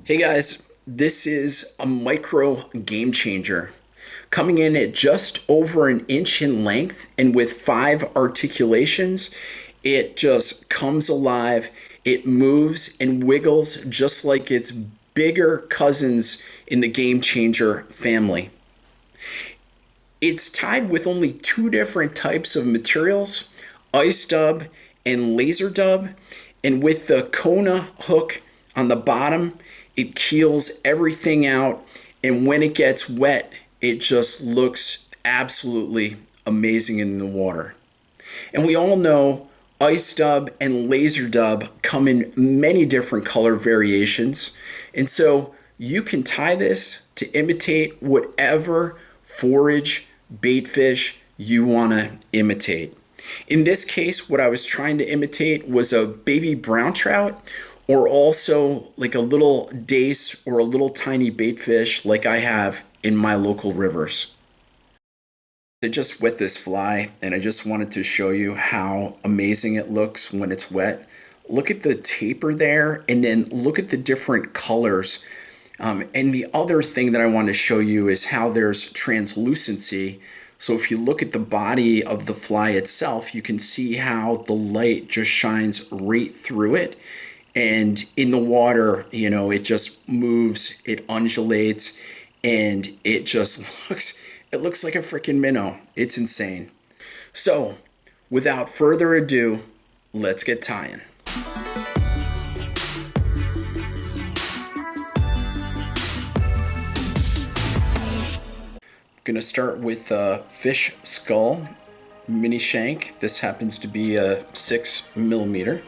Hey guys, this is a micro game changer. Coming in at just over an inch in length and with 5 articulations, it just comes alive. It moves and wiggles just like its bigger cousins in the game changer family. It's tied with only 2 different types of materials, ice dub and laser dub, and with the Kona hook on the bottom, it keels everything out, and when it gets wet, it just looks absolutely amazing in the water. And we all know ice dub and laser dub come in many different color variations, and so you can tie this to imitate whatever forage baitfish you want to imitate. In this case, what I was trying to imitate was a baby brown trout, or also like a little dace or a little tiny baitfish like I have in my local rivers. I just wet this fly and I just wanted to show you how amazing it looks when it's wet. Look at the taper there, and then look at the different colors. And the other thing that I want to show you is how there's translucency. So if you look at the body of the fly itself, you can see how the light just shines right through it. And in the water, it just moves, it undulates, and it just looks like a freaking minnow. It's insane. So without further ado, let's get tying. Gonna start with a fish skull mini shank. This happens to be a 6mm.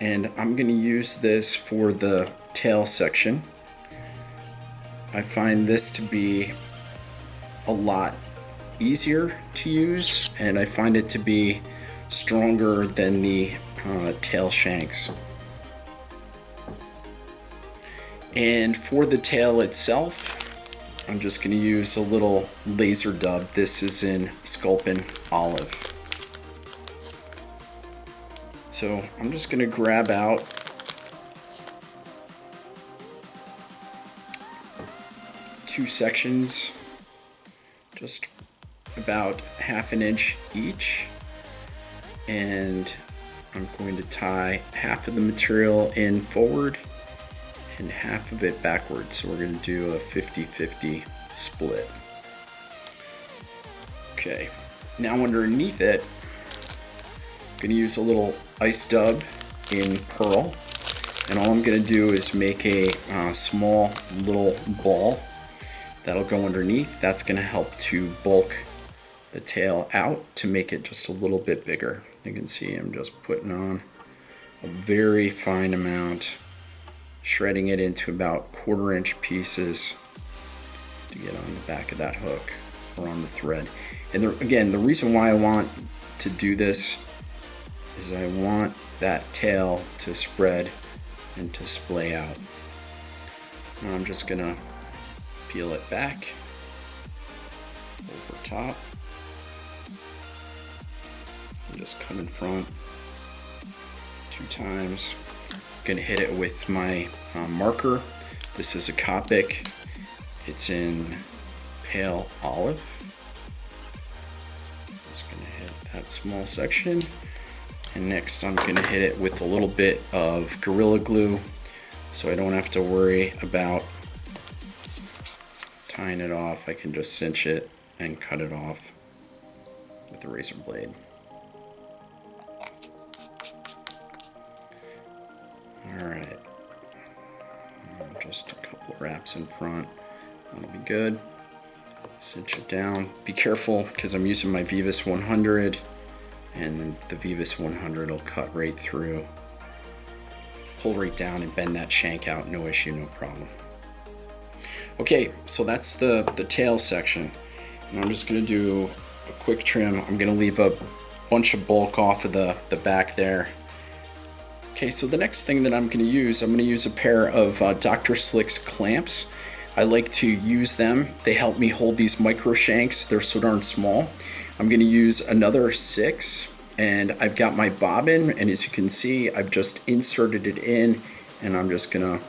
And I'm gonna use this for the tail section. I find this to be a lot easier to use, and I find it to be stronger than the tail shanks. And for the tail itself, I'm just going to use a little laser dub. This is in Sculpin olive. So I'm just going to grab out two sections, just about ½ an inch each, and I'm going to tie half of the material in forward and half of it backwards. So we're going to do a 50-50 split. Okay, now underneath it, I'm going to use a little ice dub in pearl, and all I'm going to do is make a small little ball that'll go underneath. That's going to help to bulk the tail out to make it just a little bit bigger. You can see I'm just putting on a very fine amount, shredding it into about 1/4 inch pieces to get on the back of that hook or on the thread. And again, the reason why I want to do this is I want that tail to spread and to splay out. Now I'm just gonna peel it back over top and just come in front 2 times. I'm gonna hit it with my marker. This is a Copic. It's in pale olive. Just gonna hit that small section. And next I'm going to hit it with a little bit of Gorilla Glue so I don't have to worry about tying it off. I can just cinch it and cut it off with the razor blade. Alright, just a couple wraps in front. That'll be good. Cinch it down. Be careful because I'm using my Vivus 100. And the Vivus 100 will cut right through, pull right down and bend that shank out, no issue, no problem. Okay, so that's the tail section. And I'm just gonna do a quick trim. I'm gonna leave a bunch of bulk off of the back there. Okay, so the next thing that I'm gonna use a pair of Dr. Slick's clamps. I like to use them. They help me hold these micro shanks. They're so darn small. I'm going to use another 6, and I've got my bobbin, and as you can see, I've just inserted it in, and I'm just going to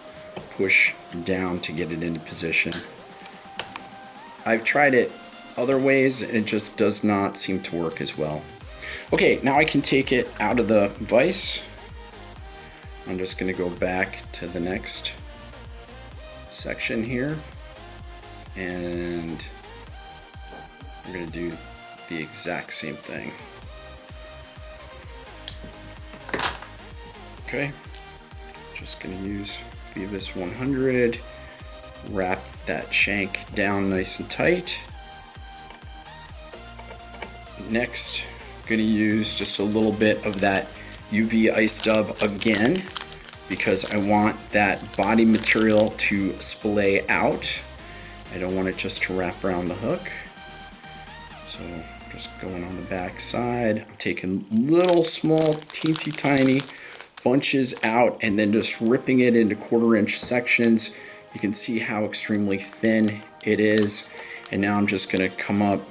push down to get it into position. I've tried it other ways and it just does not seem to work as well. Okay, now I can take it out of the vise. I'm just going to go back to the next section here, and I'm going to do the exact same thing. Okay, just going to use Vivus 100, wrap that shank down nice and tight. Next, I'm going to use just a little bit of that UV ice dub again, because I want that body material to splay out. I don't want it just to wrap around the hook. So just going on the back side, I'm taking little small teensy tiny bunches out and then just ripping it into 1/4 inch sections. You can see how extremely thin it is. And now I'm just gonna come up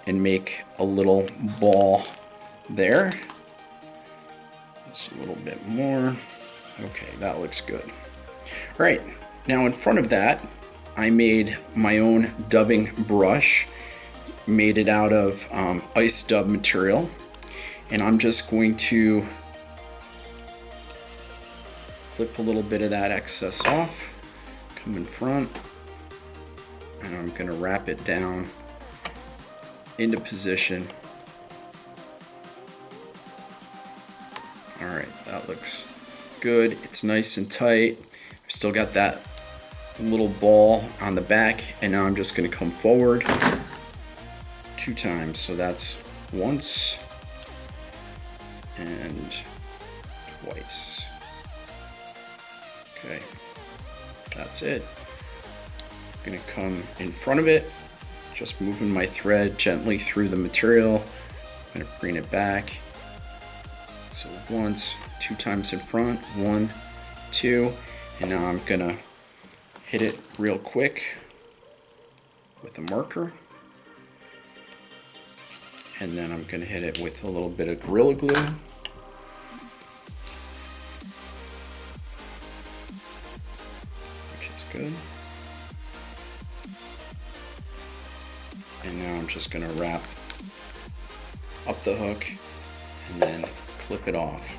and make a little ball there. Just a little bit more. Okay, that looks good. All right, now in front of that, I made my own dubbing brush, made it out of ice dub material, and I'm just going to clip a little bit of that excess off, come in front, and I'm gonna wrap it down into position. All right, that looks good. It's nice and tight. I've still got that little ball on the back, and now I'm just going to come forward 2 times. So that's once and twice. Okay, that's it. I'm going to come in front of it, just moving my thread gently through the material. I'm going to bring it back. So once, 2 times in front, 1, 2, and now I'm gonna hit it real quick with a marker, and then I'm gonna hit it with a little bit of Gorilla Glue. Which is good. And now I'm just gonna wrap up the hook and then clip it off.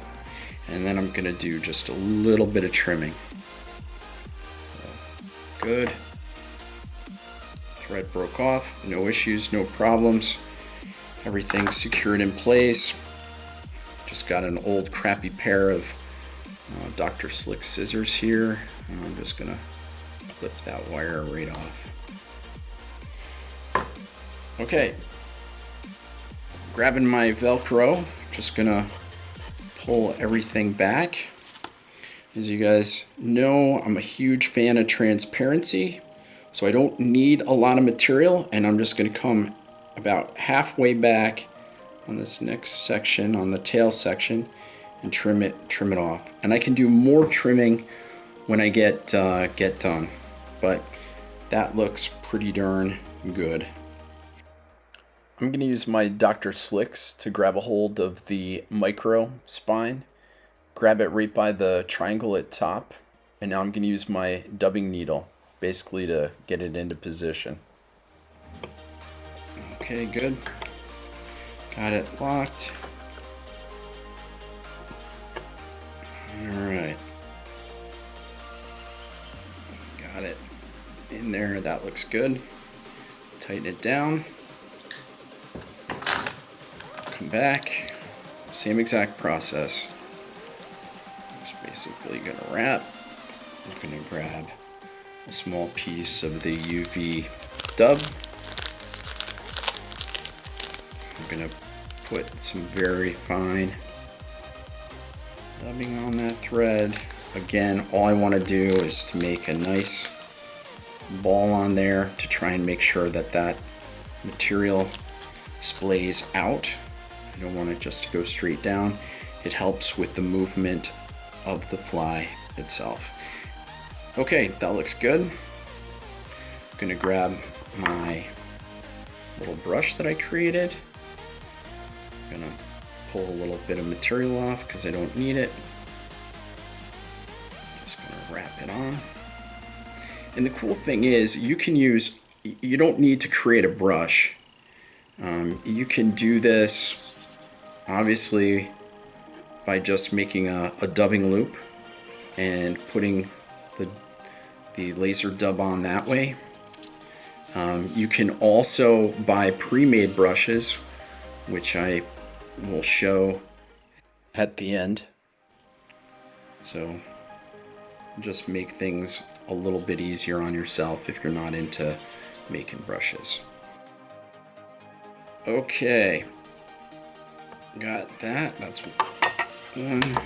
And then I'm gonna do just a little bit of trimming. Good. Thread broke off, no issues, no problems. Everything's secured in place. Just got an old crappy pair of Dr. Slick scissors here. And I'm just gonna clip that wire right off. Okay. Grabbing my Velcro, just gonna pull everything back. As you guys know, I'm a huge fan of transparency, so I don't need a lot of material, and I'm just going to come about halfway back on this next section, on the tail section, and trim it off. And I can do more trimming when I get done, but that looks pretty darn good. I'm going to use my Dr. Slicks to grab a hold of the micro spine, grab it right by the triangle at top, and now I'm going to use my dubbing needle basically to get it into position. Okay, good. Got it locked. Alright. Got it in there, that looks good. Tighten it down. Back, same exact process. Just basically gonna wrap. I'm gonna grab a small piece of the UV dub. I'm gonna put some very fine dubbing on that thread. Again, all I want to do is to make a nice ball on there to try and make sure that that material splays out. I don't want it just to go straight down. It helps with the movement of the fly itself. Okay, that looks good. I'm gonna grab my little brush that I created. I'm gonna pull a little bit of material off because I don't need it. Just gonna wrap it on. And the cool thing is you don't need to create a brush. You can do this obviously by just making a dubbing loop and putting the laser dub on that way. You can also buy pre-made brushes, which I will show at the end. So just make things a little bit easier on yourself if you're not into making brushes. Okay, got that. That's one to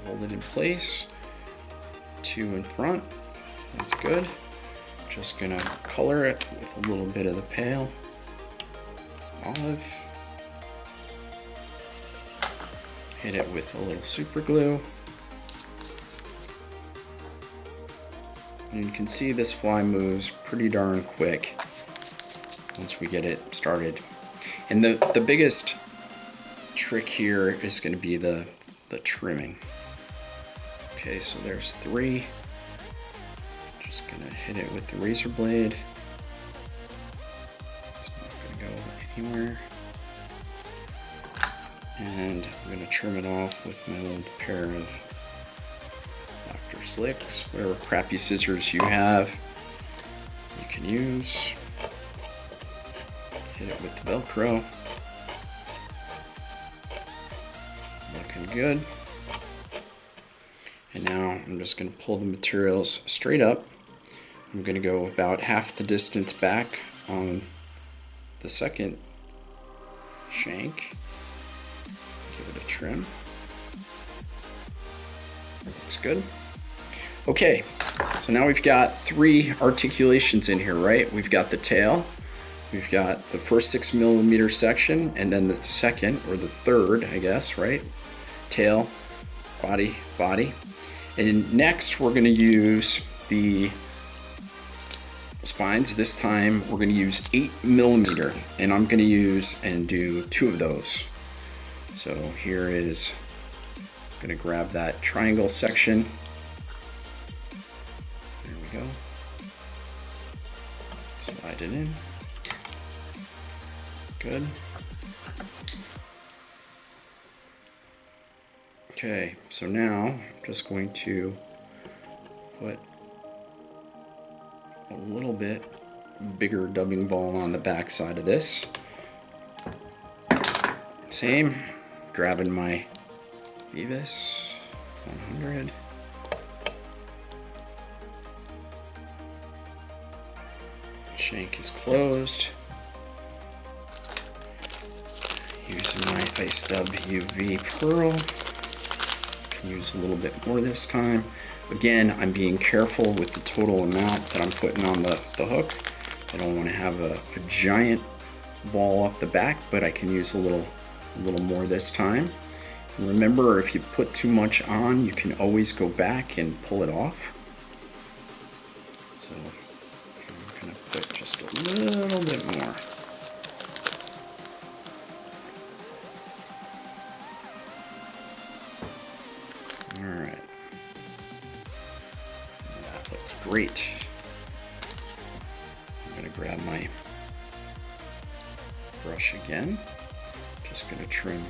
hold it in place. Two in front. That's good. Just gonna color it with a little bit of the pale olive. Hit it with a little super glue. And you can see this fly moves pretty darn quick once we get it started. And the biggest trick here is going to be the trimming. Okay, so there's 3. Just going to hit it with the razor blade. It's not going to go anywhere. And I'm going to trim it off with my little pair of Dr. Slicks, whatever crappy scissors you have, you can use. Hit it with the Velcro. Looking good. And now I'm just going to pull the materials straight up. I'm going to go about half the distance back on the second shank. Give it a trim. Looks good. Okay, so now we've got 3 articulations in here, right? We've got the tail, we've got the first 6mm section, and then the second, or the third, I guess, right? Tail, body, body. And next we're gonna use the spines. This time we're gonna use 8mm, and I'm gonna use and do 2 of those. So here is, I'm gonna grab that triangle section. There we go. Slide it in. Good. Okay, so now I'm just going to put a little bit bigger dubbing ball on the back side of this. Same, grabbing my Beavis 100. Shank is closed. Using my Ice Dub UV Pearl. Can use a little bit more this time. Again, I'm being careful with the total amount that I'm putting on the hook. I don't want to have a giant ball off the back, but I can use a little more this time. And remember, if you put too much on, you can always go back and pull it off. So I'm going to put just a little bit more. Alright. That looks great. I'm going to grab my brush again. Just going to trim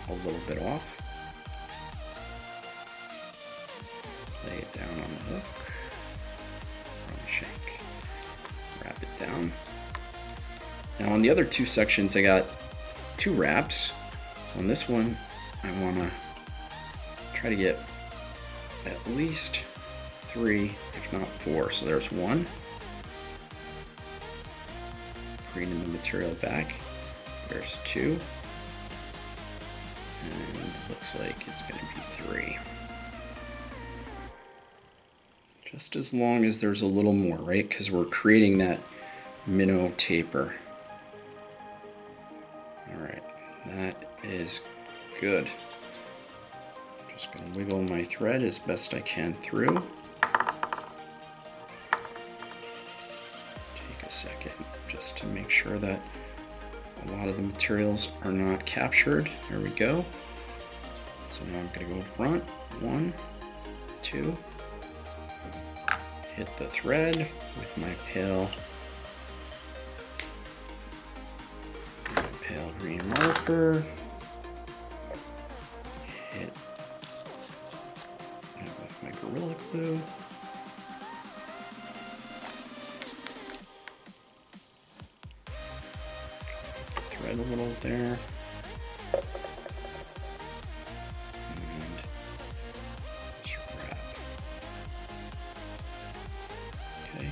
a little bit off. Lay it down on the hook. On the shank. Wrap it down. Now on the other 2 sections I got 2 wraps. On this one I want to try to get at least 3, if not 4. So there's 1. Bringing the material back. There's 2. And it looks like it's going to be 3. Just as long as there's a little more, right? Because we're creating that minnow taper. Alright, that is good. Just going to wiggle my thread as best I can through. Take a second just to make sure that a lot of the materials are not captured. There we go. So now I'm going to go front. 1, 2. hit the thread with my pale green marker. Hit it with my Gorilla Glue. Thread a little there. And just wrap. Okay.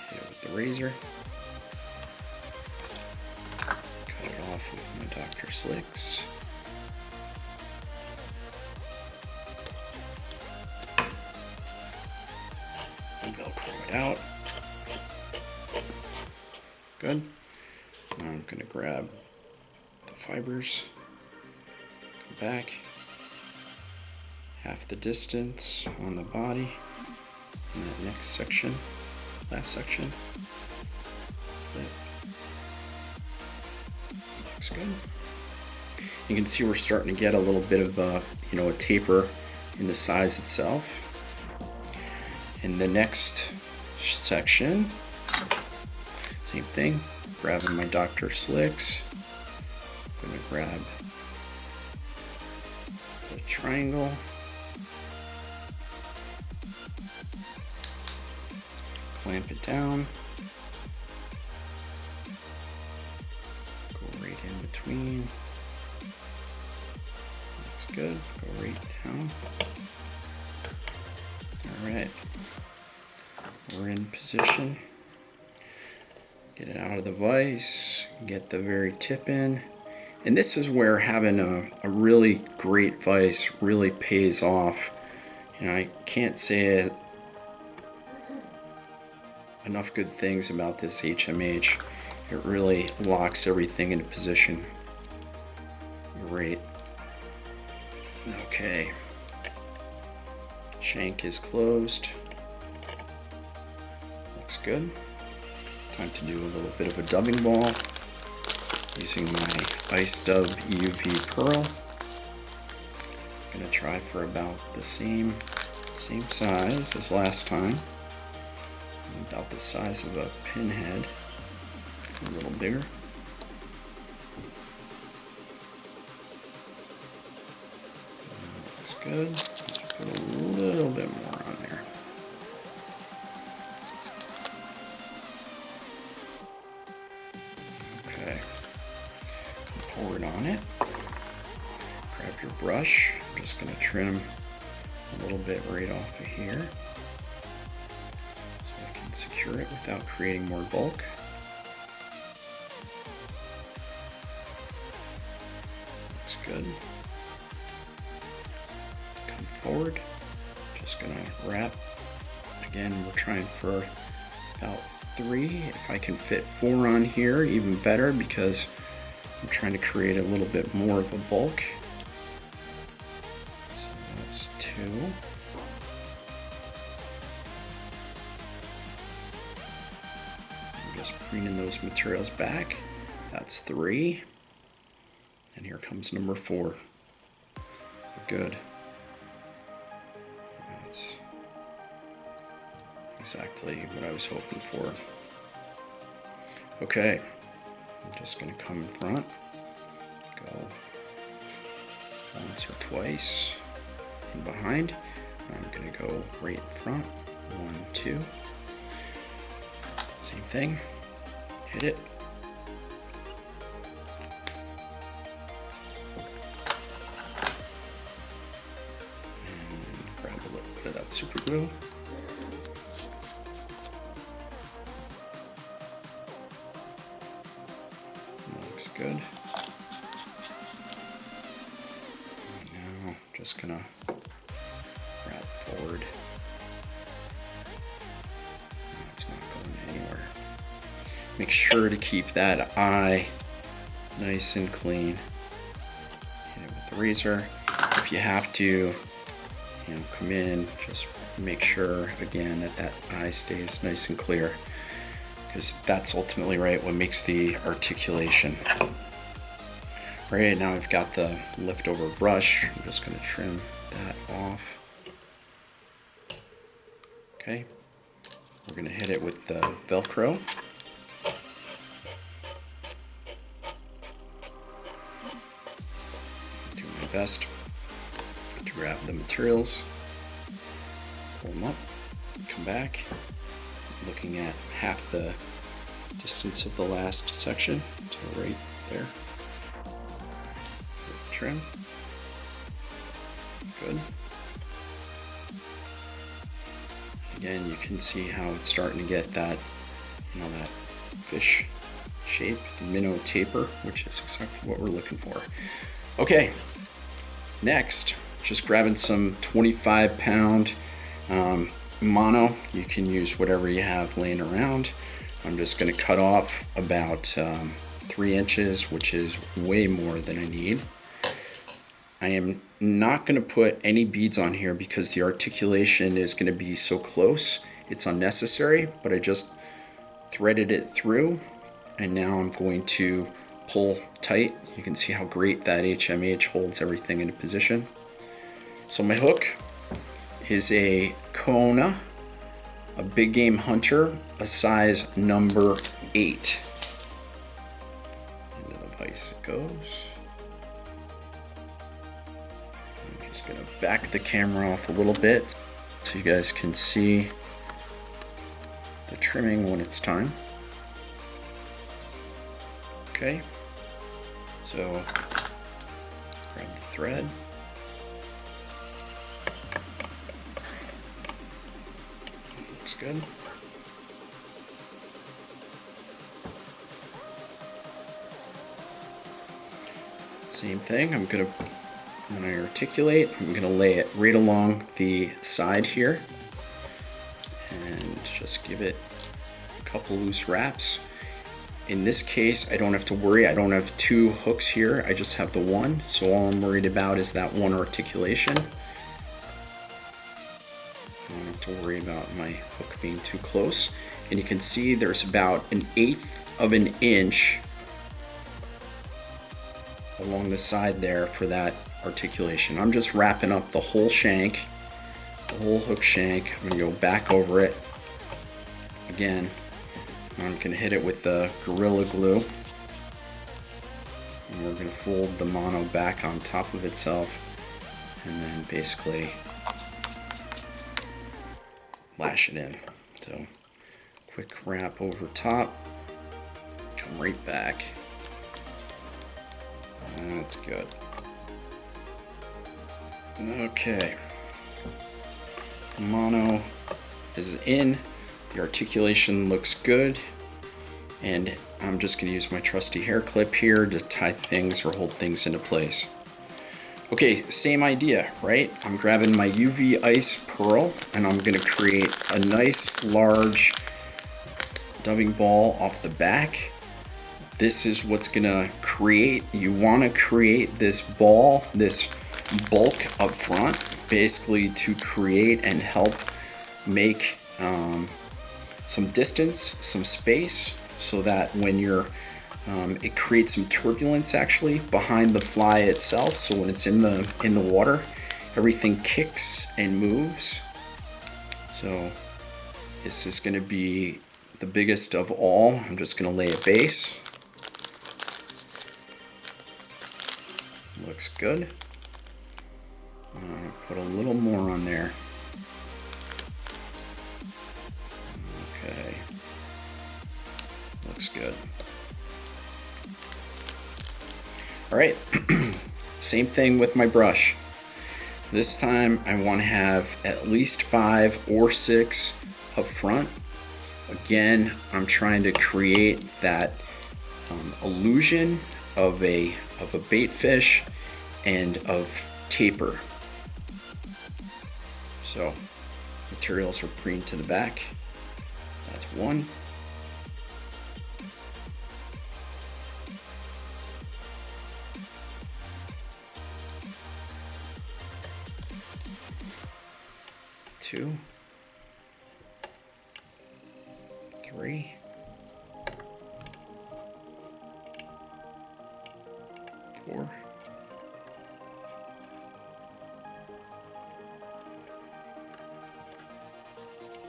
Hit it with the razor. Cut it off with my Dr. Slicks. And Velcro it out. Good. Now I'm going to grab the fibers, come back, half the distance on the body, in that next section, last section, clip. Looks good. You can see we're starting to get a little bit of a taper in the size itself. In the next section, same thing. Grabbing my Dr. Slicks, I'm going to grab the triangle, clamp it down, go right in between, looks good, go right down. Alright, we're in position. Get it out of the vise, get the very tip in. And this is where having a really great vise really pays off. I can't say enough good things about this HMH. It really locks everything into position. Great. Okay. Shank is closed. Looks good. Time to do a little bit of a dubbing ball using my Ice Dub EUV Pearl. I'm going to try for about the same size as last time. About the size of a pinhead, a little bigger. Looks good. Let's put a little bit more on there. Okay, come forward on it, grab your brush. I'm just going to trim a little bit right off of here so I can secure it without creating more bulk. Looks good. Come forward, just going to wrap. Again, we're trying for about 3. If I can fit 4 on here, even better, because I'm trying to create a little bit more of a bulk. So that's 2. I'm just bringing those materials back. That's 3. And here comes number 4. So good. That's exactly what I was hoping for. Okay, I'm just going to come in front, go once or twice in behind. I'm going to go right in front, 1, 2. Same thing, hit it. And grab a little bit of that super glue. Looks good. And now just gonna wrap forward. It's not going anywhere. Make sure to keep that eye nice and clean. Hit it with the razor. If you have to, come in, just make sure again that eye stays nice and clear, because that's ultimately what makes the articulation. Right, now I've got the leftover brush. I'm just going to trim that off. Okay, we're going to hit it with the Velcro. Do my best to grab the materials, pull them up, come back, looking at half the distance of the last section to right there. Trim. Good. Again, you can see how it's starting to get that, that fish shape, the minnow taper, which is exactly what we're looking for. Okay, next, just grabbing some 25-pound mono. You can use whatever you have laying around. I'm just going to cut off about 3 inches, which is way more than I need. I am not going to put any beads on here because the articulation is going to be so close. It's unnecessary, but I just threaded it through, and now I'm going to pull tight. You can see how great that HMH holds everything into position. So my hook is a Kona, a big game hunter, a size number 8. Into the vise it goes. I'm just going to back the camera off a little bit so you guys can see the trimming when it's time. Okay, so grab the thread. Looks good. Same thing, when I articulate, I'm gonna lay it right along the side here and just give it a couple loose wraps. In this case, I don't have to worry. I don't have 2 hooks here. I just have the one. So all I'm worried about is that one articulation. I don't have to worry about my hook being too close. And you can see there's about 1/8 of an inch along the side there for that articulation. I'm just wrapping up the whole shank, the whole hook shank. I'm gonna go back over it again. I'm going to hit it with the Gorilla Glue, and we're going to fold the mono back on top of itself and then basically lash it in. So quick wrap over top, come right back. That's good. Okay, mono is in. The articulation looks good, and I'm just going to use my trusty hair clip here to tie things or hold things into place. Okay, same idea, right? I'm grabbing my UV ice pearl, and I'm going to create a nice large dubbing ball off the back. This is what's going to create, you want to create this ball, this bulk up front, basically to create and help make some distance, some space, so that when you're, it creates some turbulence actually behind the fly itself. So when it's in the water, everything kicks and moves. So this is going to be the biggest of all. I'm just going to lay a base. Looks good. Put a little more on there. Okay, looks good. All right, same thing with my brush. This time I want to have at least 5 or 6 up front. Again, I'm trying to create that illusion of a baitfish and of taper. So materials are preened to the back. That's 1. Two, 3, 4,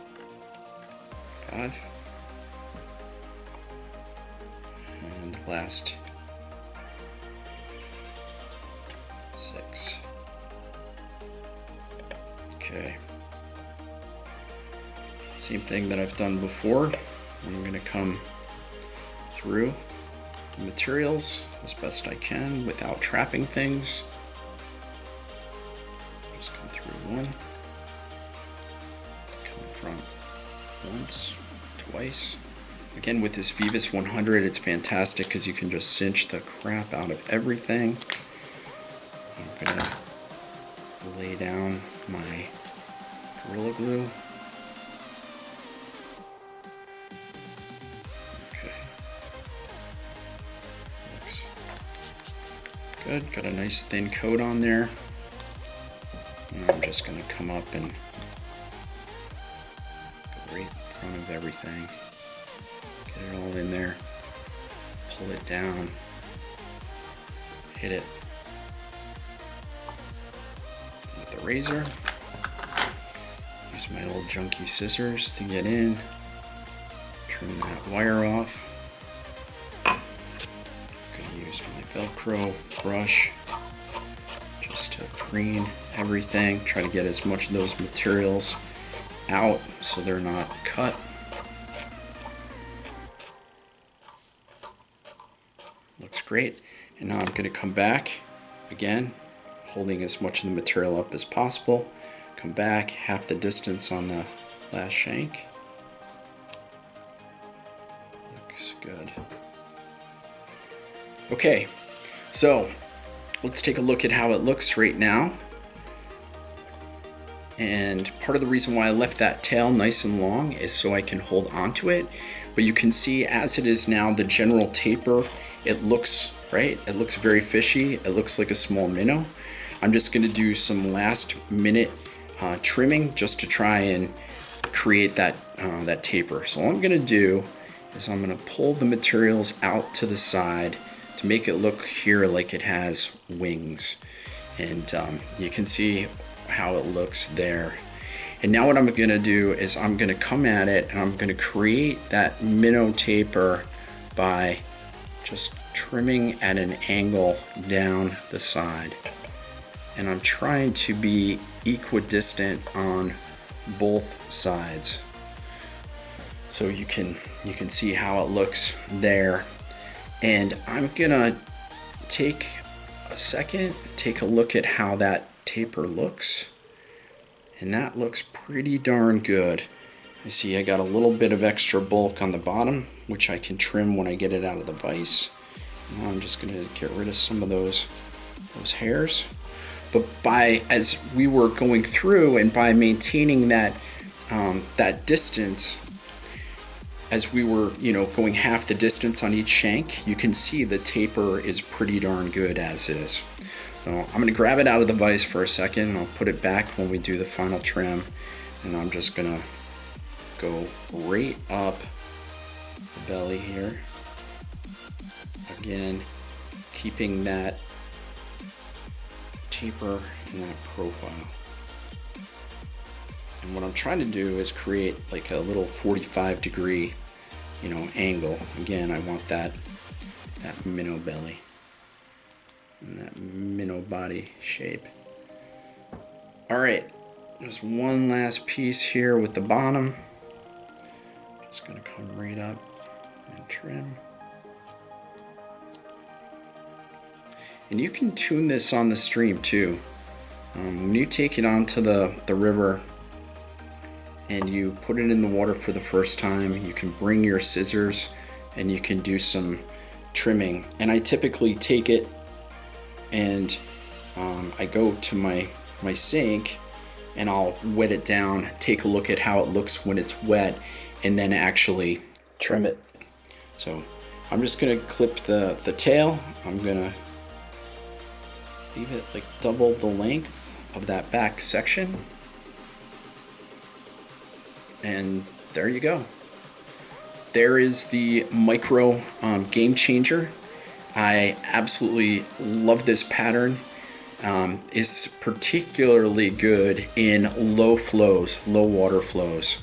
5, 5. And last 6. Okay. Same thing that I've done before. I'm going to come through the materials as best I can without trapping things. Just come through one. Come in front once, twice. Again, with this Vivus 100, it's fantastic because you can just cinch the crap out of everything. I'm going to lay down my Gorilla Glue. Okay. Looks good. Got a nice thin coat on there. And I'm just going to come up and go right in front of everything. Get it all in there. Pull it down. Hit it with the razor. Use my old junky scissors to get in. Trim that wire off. Gonna use my Velcro brush just to preen everything. Try to get as much of those materials out so they're not cut. Looks great. And now I'm going to come back again, holding as much of the material up as possible. Come back half the distance on the last shank. Looks good. Okay, so let's take a look at how it looks right now. And part of the reason why I left that tail nice and long is so I can hold onto it. But you can see as it is now, the general taper, it looks, right? It looks very fishy. It looks like a small minnow. I'm just gonna do some last minute trimming just to try and create that, that taper. So all I'm gonna do is I'm gonna pull the materials out to the side to make it look here like it has wings. And you can see how it looks there. And now what I'm gonna do is I'm gonna come at it and I'm gonna create that minnow taper by just trimming at an angle down the side. And I'm trying to be equidistant on both sides. So you can see how it looks there. And I'm gonna take a second, take a look at how that taper looks. And that looks pretty darn good. I see I got a little bit of extra bulk on the bottom, which I can trim when I get it out of the vise. Now I'm just gonna get rid of some of those hairs. But as we were going through and by maintaining that that distance, as we were, going half the distance on each shank, you can see the taper is pretty darn good as is. So I'm gonna grab it out of the vise for a second and I'll put it back when we do the final trim. And I'm just gonna go right up the belly here. Again, keeping that taper in that profile. And what I'm trying to do is create like a little 45-degree, angle. Again, I want that minnow belly and that minnow body shape. All right, there's one last piece here with the bottom. Just gonna come right up and trim. And you can tune this on the stream too. When you take it onto the river and you put it in the water for the first time, you can bring your scissors and you can do some trimming. And I typically take it and I go to my sink and I'll wet it down, take a look at how it looks when it's wet, and then actually trim it. So I'm just gonna clip the tail. I'm gonna leave it like double the length of that back section. And there you go. There is the micro game changer. I absolutely love this pattern. It's particularly good in low flows, low water flows.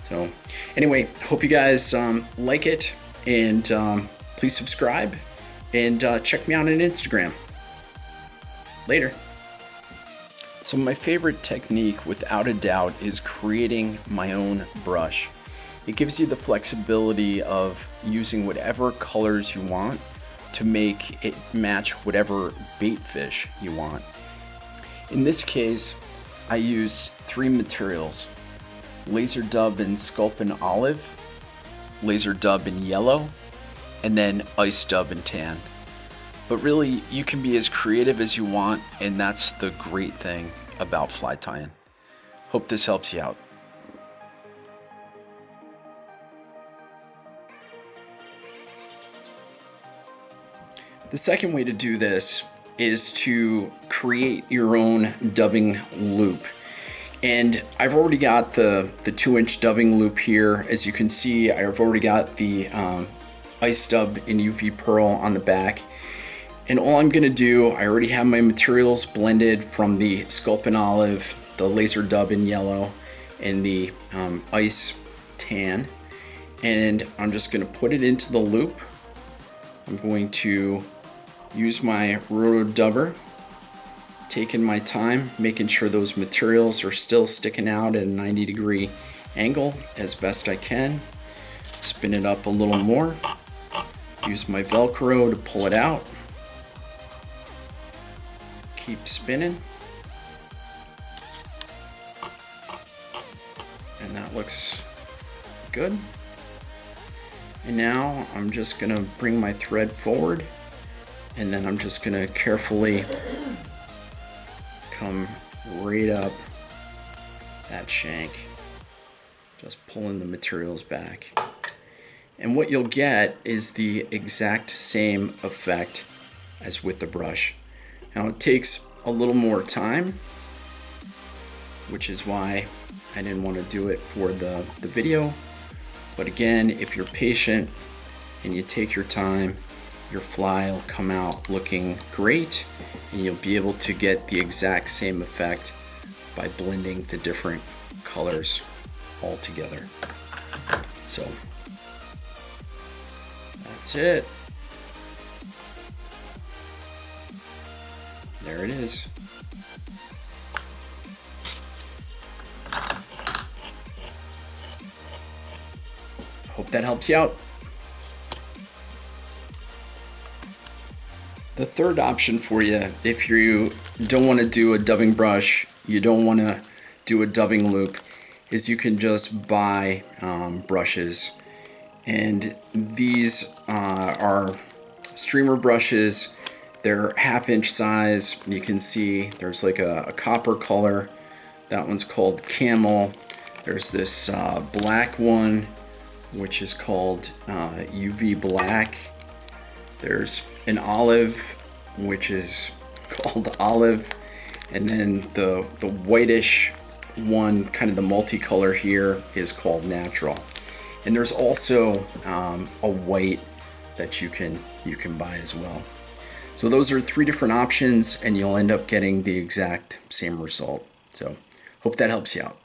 So anyway, hope you guys like it, and please subscribe, and check me out on Instagram. Later. So my favorite technique, without a doubt, is creating my own brush. It gives you the flexibility of using whatever colors you want to make it match whatever bait fish you want. In this case, I used 3 materials: laser dub in Sculpin olive, laser dub in yellow, and then ice dub in tan. But really, you can be as creative as you want, and that's the great thing about fly tying. Hope this helps you out. The second way to do this is to create your own dubbing loop. And I've already got the 2-inch dubbing loop here. As you can see, I've already got the ice dub in UV pearl on the back. And all I'm gonna do, I already have my materials blended from the Sculpin olive, the laser dub in yellow, and the ice tan. And I'm just gonna put it into the loop. I'm going to use my roto dubber, taking my time, making sure those materials are still sticking out at a 90-degree angle as best I can. Spin it up a little more. Use my Velcro to pull it out. Keep spinning. And that looks good. And now I'm just gonna bring my thread forward, and then I'm just gonna carefully come right up that shank, just pulling the materials back. And what you'll get is the exact same effect as with the brush. Now it takes a little more time, which is why I didn't want to do it for the video. But again, if you're patient and you take your time, your fly will come out looking great, and you'll be able to get the exact same effect by blending the different colors all together. So that's it. There it is. Hope that helps you out. The third option for you, if you don't want to do a dubbing brush, you don't want to do a dubbing loop, is you can just buy brushes. And these are streamer brushes. They're 1/2-inch size. You can see there's like a copper color. That one's called Camel. There's this black one, which is called UV black. There's an olive, which is called Olive, and then the whitish one, kind of the multicolor here, is called Natural. And there's also a white that you can buy as well. So those are 3 different options, and you'll end up getting the exact same result. So hope that helps you out.